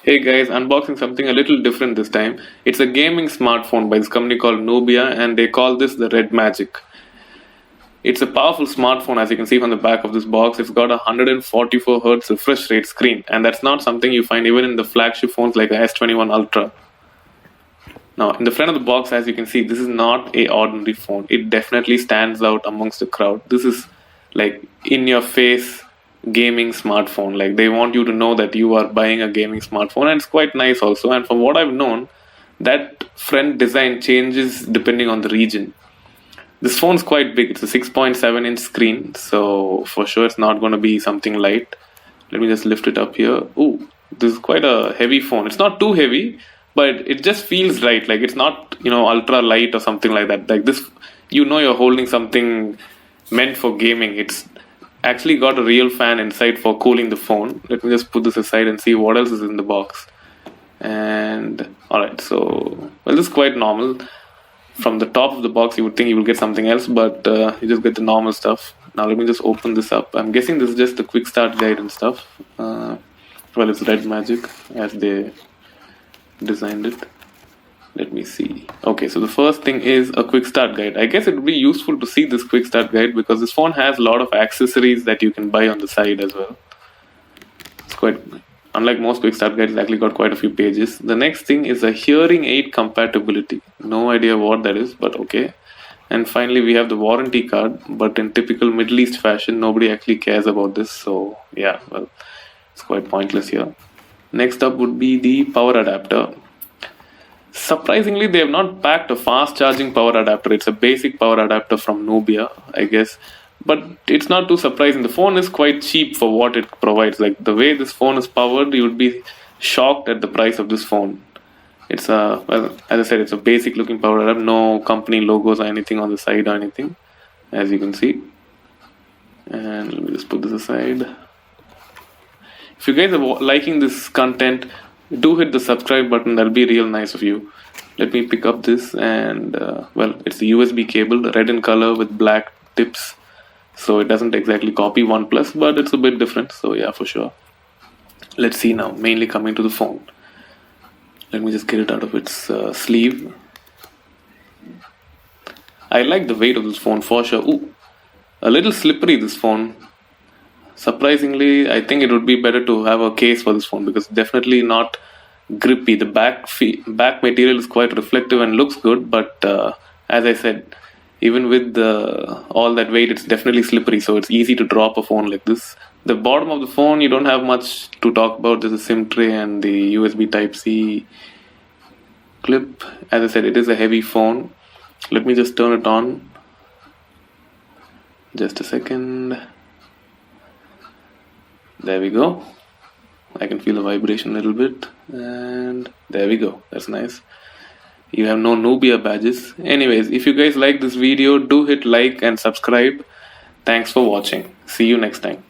Hey guys, unboxing something a little different this time. It's a gaming smartphone by this company called Nubia, and they call this the Redmagic. It's a powerful smartphone, as you can see from the back of this box. It's got a 144 Hz refresh rate screen, and that's not something you find even in the flagship phones like the S21 Ultra. Now, in the front of the box, as you can see, this is not a ordinary phone. It definitely stands out amongst the crowd. This is like in your face gaming smartphone. Like they want you to know that you are buying a gaming smartphone, and it's quite nice also. And from what I've known, that front design changes depending on the region. This phone's quite big. It's a 6.7-inch screen, so for sure it's not going to be something light. Let me just lift it up here. Ooh, this is quite a heavy phone. It's not too heavy, but it just feels right. Like it's not, ultra light or something like that. Like this, you're holding something meant for gaming. It's actually got a real fan inside for cooling the phone. Let me just put this aside and see what else is in the box. And alright, so this is quite normal. From the top of the box you would think you will get something else, but you just get the normal stuff. Now let me just open this up. I'm guessing this is just the quick start guide and stuff. Well, it's Redmagic as they designed it. Let me see. Okay, so the first thing is a quick start guide. I guess it would be useful to see this quick start guide because this phone has a lot of accessories that you can buy on the side as well. It's quite, unlike most quick start guides, it's actually got quite a few pages. The next thing is a hearing aid compatibility. No idea what that is, but okay. And finally we have the warranty card, but in typical Middle East fashion, nobody actually cares about this. So yeah, well, it's quite pointless here. Next up would be the power adapter. Surprisingly, they have not packed a fast charging power adapter. It's a basic power adapter from Nubia, I guess. But it's not too surprising. The phone is quite cheap for what it provides. Like the way this phone is powered, you would be shocked at the price of this phone. It's a, well, as I said, it's a basic looking power adapter. No company logos or anything on the side or anything, as you can see. And let me just put this aside. If you guys are liking this content, do hit the subscribe button. That'll be real nice of you. Let me pick up this, and well, it's the USB cable, red in color with black tips, so it doesn't exactly copy OnePlus, but it's a bit different. So yeah, for sure. Let's see now, mainly coming to the phone. Let me just get it out of its sleeve. I like the weight of this phone for sure. Ooh, a little slippery, this phone. Surprisingly, I think it would be better to have a case for this phone because it's definitely not grippy. The back material is quite reflective and looks good, but as I said, even with all that weight, it's definitely slippery, so it's easy to drop a phone like this. The bottom of the phone, you don't have much to talk about. There's a SIM tray and the USB Type-C clip. As I said, it is a heavy phone. Let me just turn it on. Just a second. There we go. I can feel the vibration a little bit, and there we go. That's nice. You have no Nubia badges. Anyways, if you guys like this video, do hit like and subscribe. Thanks for watching. See you next time.